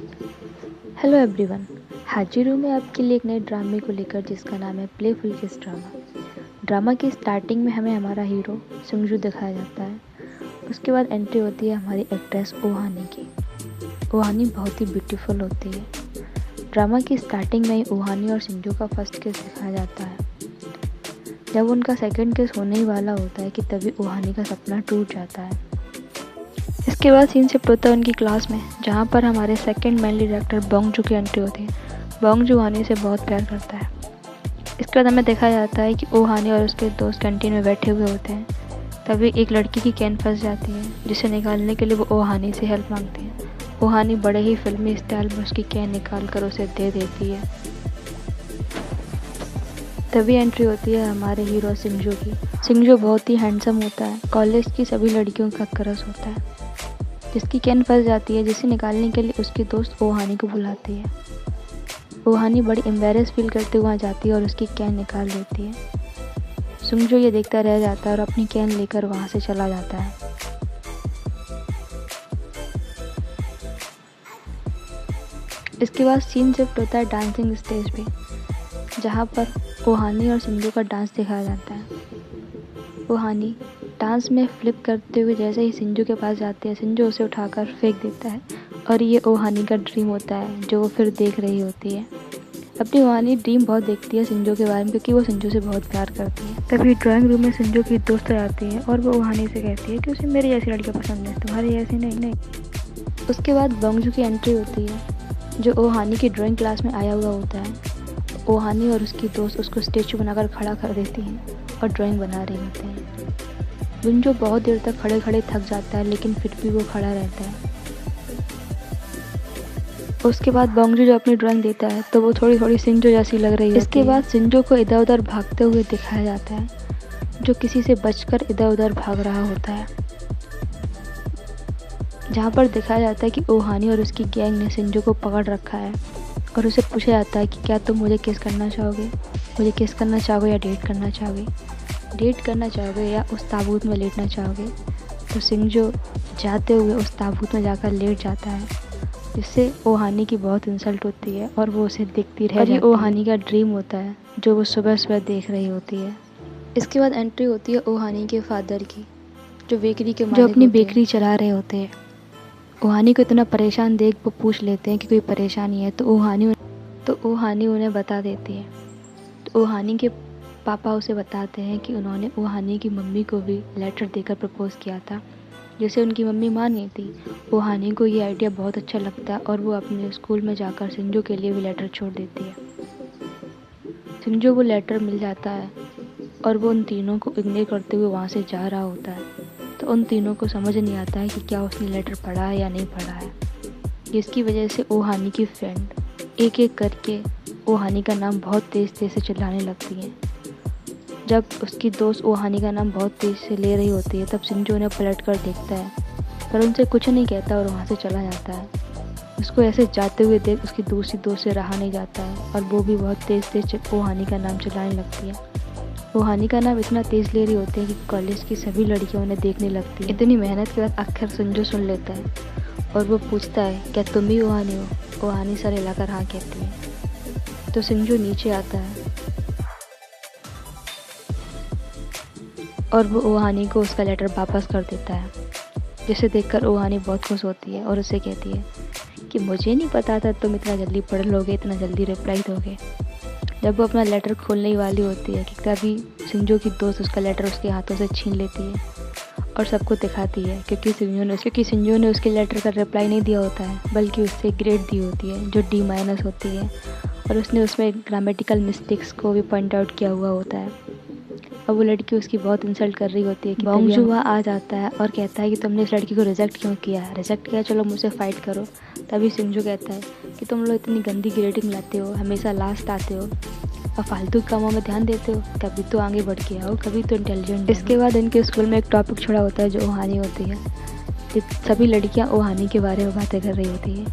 Hello everyone. हाजिर हूँ मैं आपके लिए एक नए ड्रामे को लेकर जिसका नाम है प्लेफुल किस ड्रामा। ड्रामा की स्टार्टिंग में हमें हमारा हीरो सुंगजू दिखाया जाता है। उसके बाद एंट्री होती है हमारी एक्ट्रेस ओहानी की। ओहानी बहुत ही ब्यूटीफुल होती है। ड्रामा की स्टार्टिंग में ही ओहानी और सिंजू का फर्स्ट किस दिखाया जाता है। जब उनका सेकंड किस होने ही वाला होता है कि तभी ओहानी का सपना टूट जाता है। इसके बाद सीन शिफ्ट होता है उनकी क्लास में, जहाँ पर हमारे सेकंड मेन डायरेक्टर बोंगजू की एंट्री होती है। बोंगजू ओहानी से बहुत प्यार करता है। इसके बाद हमें दिखाया जाता है कि ओहानी और उसके दोस्त कैंटीन में बैठे हुए होते हैं। तभी एक लड़की की कैन फंस जाती है, जिसे निकालने के लिए वो ओहानी से हेल्प मांगती है। ओहानी बड़े ही फिल्मी स्टाइल में उसकी कैन निकाल कर उसे दे देती है। तभी एंट्री होती है हमारे हीरो सिंजू की। सिंजू बहुत ही हैंडसम होता है, कॉलेज की सभी लड़कियों का क्रश होता है। जिसकी कैन फंस जाती है, जिसे निकालने के लिए उसकी दोस्त ओहानी को बुलाती है। ओहानी बड़ी एम्बेरस फील करते हुए वहाँ जाती है और उसकी कैन निकाल लेती है। सुंगजू ये देखता रह जाता है और अपनी कैन लेकर वहाँ से चला जाता है। इसके बाद सीन शिफ्ट होता है डांसिंग स्टेज पे, जहाँ पर ओहानी और सिंजू का डांस दिखाया जाता है। ओहानी डांस में फ्लिप करते हुए जैसे ही सिंजू के पास जाते हैं, सिंजू उसे उठाकर फेंक देता है और ये ओहानी का ड्रीम होता है जो वो फिर देख रही होती है। अपनी ओहानी ड्रीम बहुत देखती है सिंजू के बारे में, क्योंकि वो सिंजू से बहुत प्यार करती है। तभी ड्राइंग रूम में सिंजू की दोस्त आती है और वो ओहानी से कहती है कि उसे मेरी जैसी लड़कियाँ पसंद है, तुम्हारी जैसी नहीं। उसके बाद बोंगजू की एंट्री होती है, जो ओहानी की ड्राइंग क्लास में आया हुआ होता है। ओहानी और उसकी दोस्त उसको स्टेचू बनाकर खड़ा कर देती हैं और ड्राइंग बना रही होते हैं। गुंजो बहुत देर तक खड़े खड़े थक जाता है, लेकिन फिर भी वो खड़ा रहता है। उसके बाद बोंगजू जो अपनी ड्राइंग देता है तो वो थोड़ी थोड़ी सिंजो जैसी लग रही है। इसके बाद सिंजो को इधर उधर भागते हुए दिखाया जाता है, जो किसी से बचकर इधर उधर भाग रहा होता है। जहाँ पर दिखाया जाता है कि ओहानी और उसकी गैंग ने सिंजो को पकड़ रखा है और उसे पूछा जाता है कि क्या तुम मुझे किस करना चाहोगे, मुझे किस करना चाहोगे या डेट करना चाहोगे, डेट करना चाहोगे या उस ताबूत में लेटना चाहोगे। तो सिंजो जाते हुए उस ताबूत में जाकर लेट जाता है, जिससे ओहानी की बहुत इंसल्ट होती है और वो उसे देखती रह जाती है। और ये ओहानी का ड्रीम होता है जो वो सुबह सुबह देख रही होती है। इसके बाद एंट्री होती है ओहानी के फादर की, जो बेकरी के मालिक जो अपनी बेकरी चला रहे होते हैं। ओहानी को इतना परेशान देख वो पूछ लेते हैं कि कोई परेशानी है, तो ओहानी उन्हें बता देती है। तो ओहानी के पापा उसे बताते हैं कि उन्होंने ओहानी की मम्मी को भी लेटर देकर प्रपोज़ किया था, जिसे उनकी मम्मी मान गई थी। ओहानी को ये आइडिया बहुत अच्छा लगता है और वो अपने स्कूल में जाकर सिंजू के लिए भी लेटर छोड़ देती है। सिंजू वो लेटर मिल जाता है और वो उन तीनों को इग्नोर करते हुए वहाँ से जा रहा होता है। तो उन तीनों को समझ नहीं आता है कि क्या उसने लेटर पढ़ा है या नहीं पढ़ा है, जिसकी वजह से ओहानी की फ्रेंड एक एक करके ओहानी का नाम बहुत तेज़ तेज़ से चिल्लाने लगती है। जब उसकी दोस्त ओहानी का नाम बहुत तेज़ से ले रही होती है, तब सिंजू उन्हें पलट कर देखता है, पर उनसे कुछ नहीं कहता और वहाँ से चला जाता है। उसको ऐसे जाते हुए देख उसकी दूसरी दोस्त से रहा नहीं जाता है और वो भी बहुत तेज़ तेज़ ओहानी का नाम चिल्लाने लगती है। ओहानी का नाम इतना तेज़ ले रही होती है कि कॉलेज की सभी लड़कियां उन्हें देखने लगती है। इतनी मेहनत के बाद आखिर सिंजू सुन लेता है और वो पूछता है, क्या तुम भी ओहानी हो? ओहानी सर हिलाकर हाँ कहती है। तो सिंजू नीचे आता है और वो ओहानी को उसका लेटर वापस कर देता है, जिसे देखकर ओहानी बहुत खुश होती है और उसे कहती है कि मुझे नहीं पता था तुम इतना जल्दी पढ़ लोगे, इतना जल्दी रिप्लाई दोगे। जब वो अपना लेटर खोलने ही वाली होती है कि तभी सिंजू की दोस्त उसका लेटर उसके हाथों से छीन लेती है और सबको दिखाती है, क्योंकि सिंजू ने उसके लेटर का रिप्लाई नहीं दिया होता है, बल्कि उससे ग्रेड दी होती है जो D- होती है, और उसने उसमें ग्रामेटिकल मिस्टेक्स को भी पॉइंट आउट किया हुआ होता है। अब वो लड़की उसकी बहुत इंसल्ट कर रही होती है कि बोंगजू वहाँ आ जाता है और कहता है कि तुमने इस लड़की को रिजेक्ट क्यों किया, रिजेक्ट किया चलो मुझसे फ़ाइट करो। तभी सिंजू कहता है कि तुम लोग इतनी गंदी ग्रेडिंग लाते हो, हमेशा लास्ट आते हो और फालतू कामों में ध्यान देते हो, कभी तो आगे बढ़ के आओ, कभी तो इंटेलिजेंट। इसके बाद इनके स्कूल में एक टॉपिक छोड़ा होता है जो ओहानी होती है। सभी लड़कियाँ ओहानी के बारे में बातें कर रही होती है।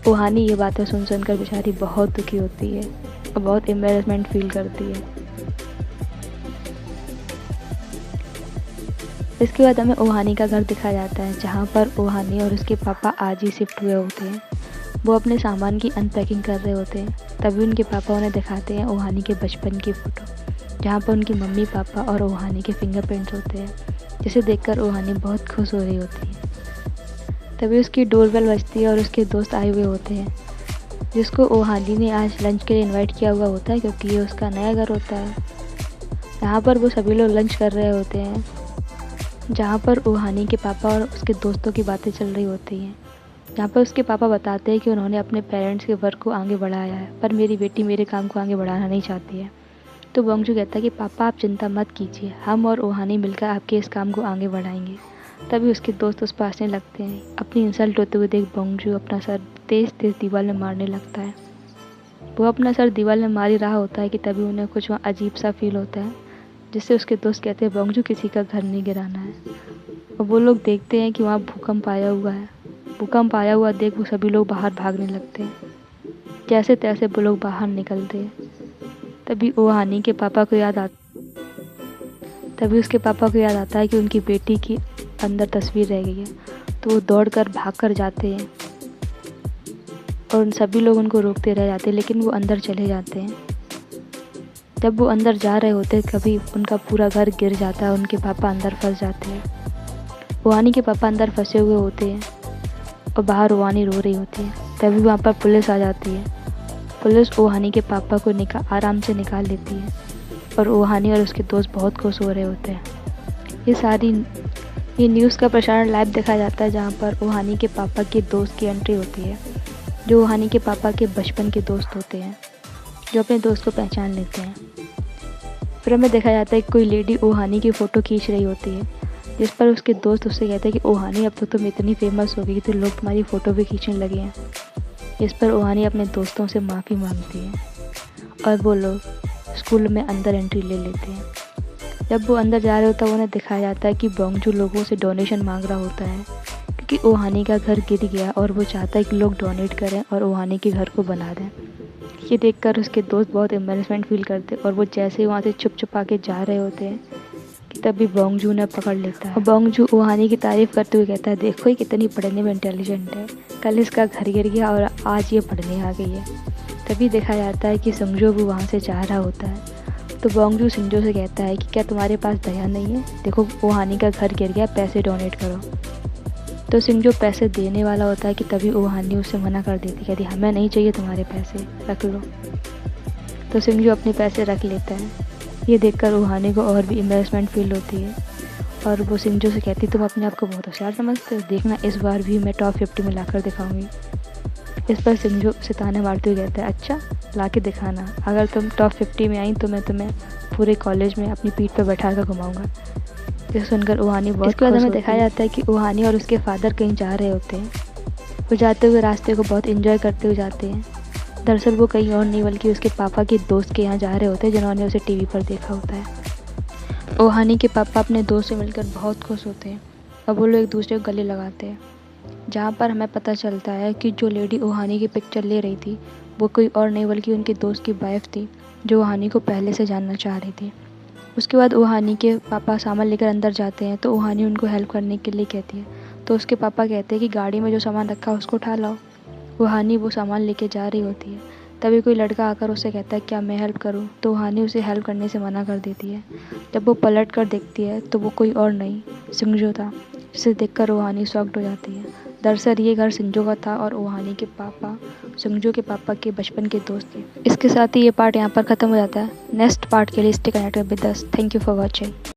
ओहानी ये बातें सुन सुनकर बेचारी बहुत दुखी होती है और बहुत एम्बेरसमेंट फील करती है। इसके बाद हमें ओहानी का घर दिखाया जाता है, जहाँ पर ओहानी और उसके पापा आज ही शिफ्ट हुए होते हैं। वो अपने सामान की अनपैकिंग कर रहे होते हैं। तभी उनके पापा उन्हें दिखाते हैं ओहानी के बचपन की फ़ोटो, जहाँ पर उनकी मम्मी पापा और ओहानी के फिंगरप्रिंट्स होते हैं, जिसे देखकर ओहानी बहुत खुश हो रही होती है। तभी उसकी डोरबेल बजती है और उसके दोस्त आए हुए होते हैं, जिसको ओहानी ने आज लंच के लिए इनवाइट किया हुआ होता है, क्योंकि ये उसका नया घर होता है। यहाँ पर वो सभी लोग लंच कर रहे होते हैं, जहाँ पर ओहानी के पापा और उसके दोस्तों की बातें चल रही होती हैं। जहाँ पर उसके पापा बताते हैं कि उन्होंने अपने पेरेंट्स के वर्क को आगे बढ़ाया है, पर मेरी बेटी मेरे काम को आगे बढ़ाना नहीं चाहती है। तो बोंगजू कहता है कि पापा आप चिंता मत कीजिए, हम और ओहानी मिलकर आपके इस काम को आगे बढ़ाएंगे। तभी उसके दोस्त उस पर हंसने लगते हैं। अपनी इंसल्ट होते हुए देख बोंगजू अपना सर तेज़ तेज़ दीवार में मारने लगता है। वो अपना सर दीवार में मार ही रहा होता है कि तभी उन्हें कुछ वहाँ अजीब सा फील होता है, जिससे उसके दोस्त कहते हैं बोंगजू किसी का घर नहीं गिराना है। और वो लोग देखते हैं कि वहाँ भूकंप आया हुआ है। भूकंप आया हुआ देख वो सभी लोग बाहर भागने लगते हैं। जैसे तैसे वो लोग बाहर निकलते हैं। तभी ओहानी के पापा को याद आता है कि उनकी बेटी की अंदर तस्वीर रह गई है। तो वो दौड़कर भागकर जाते हैं और उन सभी लोग उनको रोकते रह जाते हैं, लेकिन वो अंदर चले जाते हैं। जब वो अंदर जा रहे होते हैं कभी उनका पूरा घर गिर जाता है, उनके पापा अंदर फंस जाते हैं। ओहानी के पापा अंदर फंसे हुए होते हैं और बाहर ओहानी रो रही होती है। तभी वहाँ पर पुलिस आ जाती है। पुलिस ओहानी के पापा को आराम से निकाल लेती है और ओहानी और उसके दोस्त बहुत खुश हो रहे होते हैं। ये न्यूज़ का प्रसारण लाइव दिखाया जाता है, जहाँ पर ओहानी के पापा के दोस्त की एंट्री होती है, जो ओहानी के पापा के बचपन के दोस्त होते हैं, जो अपने दोस्त को पहचान लेते हैं। फिर हमें देखा जाता है कि कोई लेडी ओहानी की फ़ोटो खींच रही होती है, जिस पर उसके दोस्त उससे कहते हैं कि ओहानी अब तो तुम इतनी फेमस हो गई कि लोग तुम्हारी फ़ोटो भी खींचने लगे हैं। इस पर ओहानी अपने दोस्तों से माफ़ी मांगती है और वो लोग स्कूल में अंदर एंट्री ले लेते हैं। जब वो अंदर जा रहे होता है उन्हें दिखाया जाता है कि बोंगजू लोगों से डोनेशन मांग रहा होता है, क्योंकि ओहानी का घर गिर गया और वो चाहता है कि लोग डोनेट करें और ओहानी के घर को बना दें। ये देखकर उसके दोस्त बहुत एम्बैरेसमेंट फील करते और वो जैसे ही वहाँ से छुप के जा रहे होते हैं कि तभी बोंगजू ने पकड़ लेता है। और बोंगजू ओहानी की तारीफ़ करते हुए कहता है, देखो ये कितनी पढ़ने में इंटेलिजेंट है, कल इसका घर गिर गया और आज ये पढ़ने आ गई है। तभी देखा जाता है कि सिंजो भी वहाँ से जा रहा होता है। तो बोंगजू सिंजो से कहता है कि क्या तुम्हारे पास दया नहीं है, देखो ओहानी का घर गिर गया, पैसे डोनेट करो। तो सिंजो पैसे देने वाला होता है कि तभी ओहानी उससे मना कर देती, कहती हमें नहीं चाहिए तुम्हारे पैसे, रख लो। तो सिंजो अपने पैसे रख लेता है। ये देखकर ओहानी को और भी एम्बैरेसमेंट फील होती है और वो सिंजो से कहती तुम अपने आप को बहुत होशियार समझते हो, देखना इस बार भी मैं टॉप 50 में लाकर दिखाऊंगी। इस पर सिंजो से ताने मारते हुए कहता है, अच्छा ला के दिखाना, अगर तुम टॉप 50 में आई तो मैं तुम्हें पूरे कॉलेज में अपनी पीठ पर बैठा कर घुमाऊँगा। जिसे सुनकर ओहानी बहुत इसके बाद हमें दिखाया जाता है कि ओहानी और उसके फादर कहीं जा रहे होते हैं। वो जाते हुए रास्ते को बहुत एंजॉय करते हुए जाते हैं। दरअसल वो कहीं और नहीं बल्कि उसके पापा के दोस्त के यहाँ जा रहे होते हैं, जिन्होंने उसे टीवी पर देखा होता है। ओहानी के पापा अपने दोस्त से मिलकर बहुत खुश होते हैं और वो लोग एक दूसरे को गले लगाते हैं, जहाँ पर हमें पता चलता है कि जो लेडी ओहानी की पिक्चर ले रही थी वो कोई और नहीं बल्कि उनके दोस्त की वाइफ थी, जो ओहानी को पहले से जानना चाह रही थी। उसके बाद ओहानी के पापा सामान लेकर अंदर जाते हैं तो ओहानी उनको हेल्प करने के लिए कहती है। तो उसके पापा कहते हैं कि गाड़ी में जो सामान रखा है उसको उठा लाओ। ओहानी वो सामान लेके जा रही होती है। तभी कोई लड़का आकर उससे कहता है क्या मैं हेल्प करूं? तो ओहानी उसे हेल्प करने से मना कर देती है। जब वो पलट कर देखती है तो वो कोई और नहीं सिंजो था, जिसे देखकर ओहानी शॉक्ड हो जाती है। दरअसल ये घर सिंजो का था और ओहानी के पापा सिंजो के पापा के बचपन के दोस्त थे। इसके साथ ही ये पार्ट यहाँ पर ख़त्म हो जाता है। नेक्स्ट पार्ट के लिए stay connected with us. Thank you for watching.